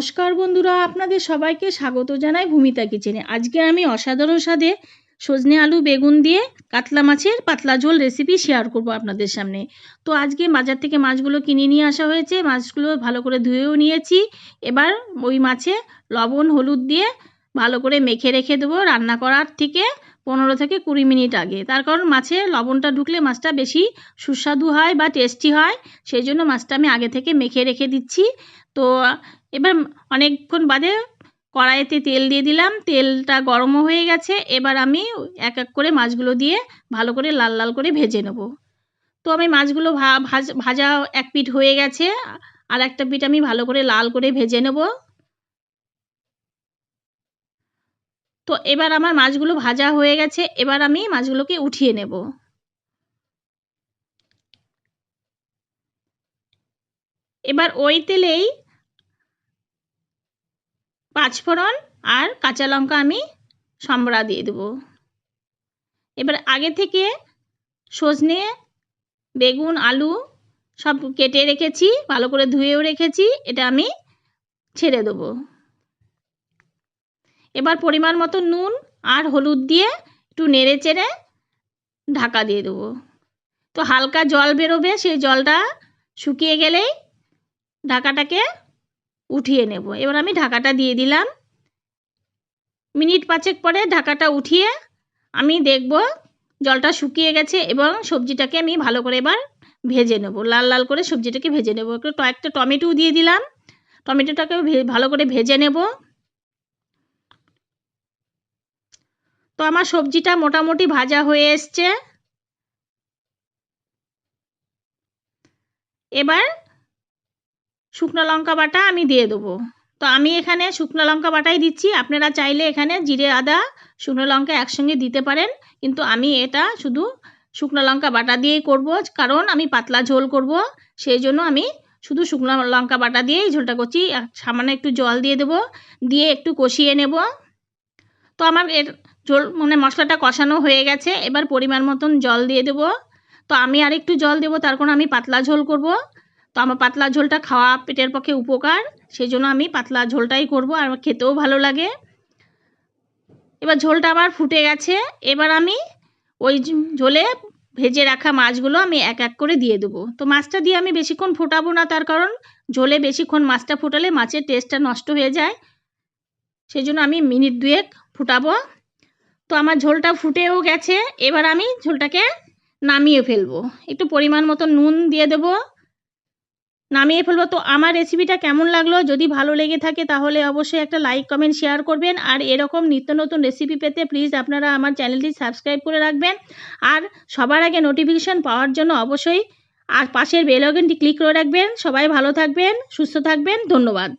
নমস্কার বন্ধুরা, আপনাদের সবাইকে স্বাগত জানাই ভূমিতা কিচেনে। আজকে আমি অসাধারণ স্বাদে সজনে আলু বেগুন দিয়ে কাতলা মাছের পাতলা ঝোল রেসিপি শেয়ার করব আপনাদের সামনে। তো আজকে বাজার থেকে মাছগুলো কিনে নিয়ে আসা হয়েছে, মাছগুলো ভালো করে ধুয়েও নিয়েছি। এবার ওই মাছে লবণ হলুদ দিয়ে ভালো করে মেখে রেখে দেবো রান্না করার থেকে 15 থেকে 20 মিনিট আগে। তার কারণ মাছে লবণটা ঢুকলে মাছটা বেশি সুস্বাদু হয় বা টেস্টি হয়, সেই জন্য মাছটা আমি আগে থেকে মেখে রেখে দিচ্ছি। তো এবার অনেকক্ষণ বাদে কড়াইতে তেল দিয়ে দিলাম, তেলটা গরমও হয়ে গেছে। এবার আমি এক এক করে মাছগুলো দিয়ে ভালো করে লাল লাল করে ভেজে নেব। তো আমি মাছগুলো ভাজা এক পিঠ হয়ে গেছে, আর একটা পিঠ আমি ভালো করে লাল করে ভেজে নেব। তো এবার আমার মাছগুলো ভাজা হয়ে গেছে, এবার আমি মাছগুলোকে উঠিয়ে নেব। এবার ওই তেলেই পাঁচফোড়ন আর কাঁচা লঙ্কা আমি সম্বরা দিয়ে দেবো। এবার আগে থেকে সজনে বেগুন আলু সব কেটে রেখেছি, ভালো করে ধুয়েও রেখেছি, এটা আমি ছেড়ে দেবো। এবার পরিমাণ মতো নুন আর হলুদ দিয়ে একটু নেড়ে চেড়ে ঢাকা দিয়ে দেবো। তো হালকা জল বেরোবে, সেই জলটা শুকিয়ে গেলেই ঢাকাটাকে উঠিয়ে নেব। এবার আমি ঢাকাটা দিয়ে দিলাম। মিনিট 5 পরে ঢাকাটা উঠিয়ে আমি দেখব জলটা শুকিয়ে গেছে এবং সবজিটাকে আমি ভালো করে এবার ভেজে নেব, লাল লাল করে সবজিটাকে ভেজে নেব। একটু একটা টমেটোও দিয়ে দিলাম, টমেটোটাকে ভালো করে ভেজে নেব। তো আমার সবজিটা মোটামুটি ভাজা হয়ে এসছে। এবার শুকনো লঙ্কা বাটা আমি দিয়ে দেবো। তো আমি এখানে শুকনো লঙ্কা বাটাই দিচ্ছি, আপনারা চাইলে এখানে জিরে আদা শুকনো লঙ্কা একসঙ্গে দিতে পারেন, কিন্তু আমি এটা শুধু শুকনো লঙ্কা বাটা দিয়েই করব, কারণ আমি পাতলা ঝোল করব, সেই জন্য আমি শুধু শুকনো লঙ্কা বাটা দিয়েই ঝোলটা করছি। সামান্য একটু জল দিয়ে দেবো, দিয়ে একটু কষিয়ে নেব। তো আমার এর ঝোল মশলাটা কষানো হয়ে গেছে, এবার পরিমাণ মতন জল দিয়ে দেবো। তো আমি আরেকটু জল দেবো, তার কারণ আমি পাতলা ঝোল করব। তো আমার পাতলা ঝোলটা খাওয়া পেটের পক্ষে উপকার, সেই জন্য আমি পাতলা ঝোলটাই করব, আর আমার খেতেও ভালো লাগে। এবার ঝোলটা আমার ফুটে গেছে, এবার আমি ওই ঝোলে ভেজে রাখা মাছগুলো আমি এক এক করে দিয়ে দেবো। তো মাছটা দিয়ে আমি বেশিক্ষণ ফোটাবো না, তার কারণ ঝোলে বেশিক্ষণ মাছটা ফোটালে মাছের টেস্টটা নষ্ট হয়ে যায়, সেই জন্য আমি মিনিট 2 ফুটাবো। তো আমার ঝোলটা ফুটেও গেছে, এবার আমি ঝোলটাকে নামিয়ে ফেলবো। একটু পরিমাণ মতো নুন দিয়ে দেবো, নামিয়ে ফেলবো। তো আমার রেসিপিটা কেমন লাগলো, যদি ভালো লেগে থাকে তাহলে অবশ্যই একটা লাইক কমেন্ট শেয়ার করবেন। আর এরকম নিত্য নতুন রেসিপি পেতে প্লিজ আপনারা আমার চ্যানেলটি সাবস্ক্রাইব করে রাখবেন, আর সবার আগে নোটিফিকেশান পাওয়ার জন্য অবশ্যই আর পাশের বেল আইকনটি ক্লিক করে রাখবেন। সবাই ভালো থাকবেন, সুস্থ থাকবেন, ধন্যবাদ।